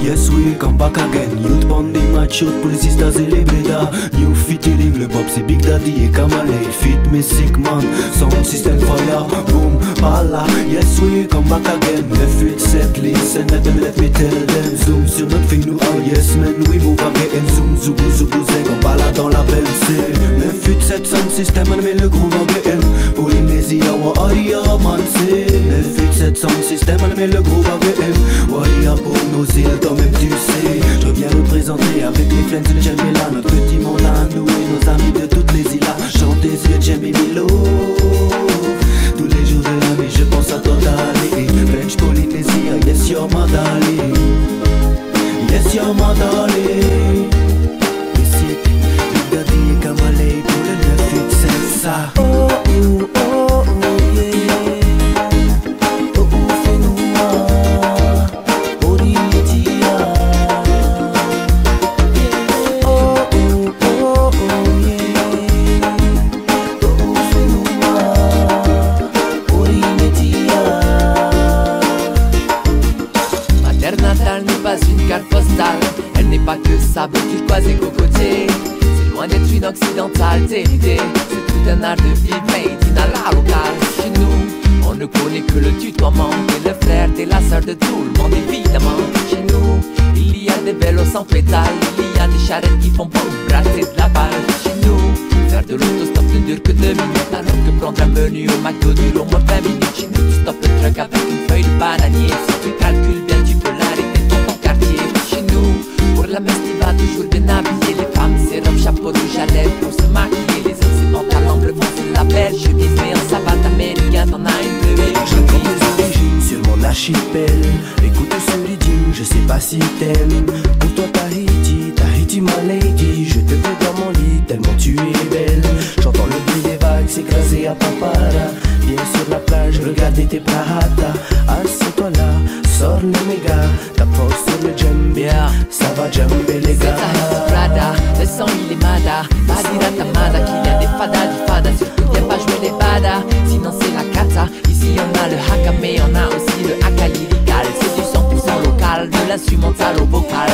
Yes, we come back again. Youth bonding, match out, police sisters et les blédards. New featuring, le pop c'est Big Daddy et Kamale. Fit me sick man, sound system fire. Boom, pala. Yes, we come back again. F8, listen at them, let me tell them. Zoom sur notre fille, nous, oh yes man, we move again. Zoom, zoubou, zoubou, zeg, on balade dans la belle c'est. F8, sound system, on met le groove again. Polynésie, wa aïe, man, c'est. F8, sound system, on met le groove again. Waïa pour nos îles, toi-même tu sais. Je viens représenter avec les flames de Djembela, notre petit monde à nous et nos amis de toutes les îles. Chanter sur le Djembe Milo. Tous les jours de l'année, je pense à toi d'aller. French Polynésie, yes you're my darling. Yes you're my darling. Ici, Big Daddy et Kamale pour le 9-8, c'est ça. Oh, oh, oh, oh, yeah. Elle n'est pas que sable, turquoise et cocotier. C'est loin d'être une occidentale téridée. C'est tout un art de vie made in à la locale. Chez nous, on ne connaît que le tutoiement. T'es le frère, t'es la sœur de tout le monde évidemment. Chez nous, il y a des vélos sans pédales. Il y a des charrettes qui font pour brasser de la balle. Chez nous, faire de l'autostop ne dure que 2 minutes. Alors que prendre un menu au McDo dure au moins 20 minutes. Chez nous, tu stoppes le truck avec une feuille de bananier. Si tu calcules bien, tu peux l'arrêter dans ton quartier. Chez nous, pour la messe, tu vas toujours bien habillé. Les femmes, sérum, chapeau rouge à lèvres pour se maquiller. Les hommes, c'est pantalon bleu, fond, c'est la belle chemise. Mais en savate américain, t'en as une bleue. Je compte les origines sur mon archipel. Écoute ce rythme, je sais pas si t'aimes. Pour toi Tahiti ma lady. Je te veux dans mon lit tellement tu es belle. J'entends le bruit des vagues s'écraser à Papara. Viens sur la plage, regarde tes Prahata. Assieds-toi là, sors le méga. T'approches sur le djembe, yeah. Ça va djembe les gars. C'est Prada, le son il est mada. Badira tamada, qu'il y a des fadas du fada. Surtout viens pas jouer les badas, sinon c'est la kata. Ici on a le haka mais on a aussi le haka lyrical. C'est du 100% local, de l'instrumental au vocal.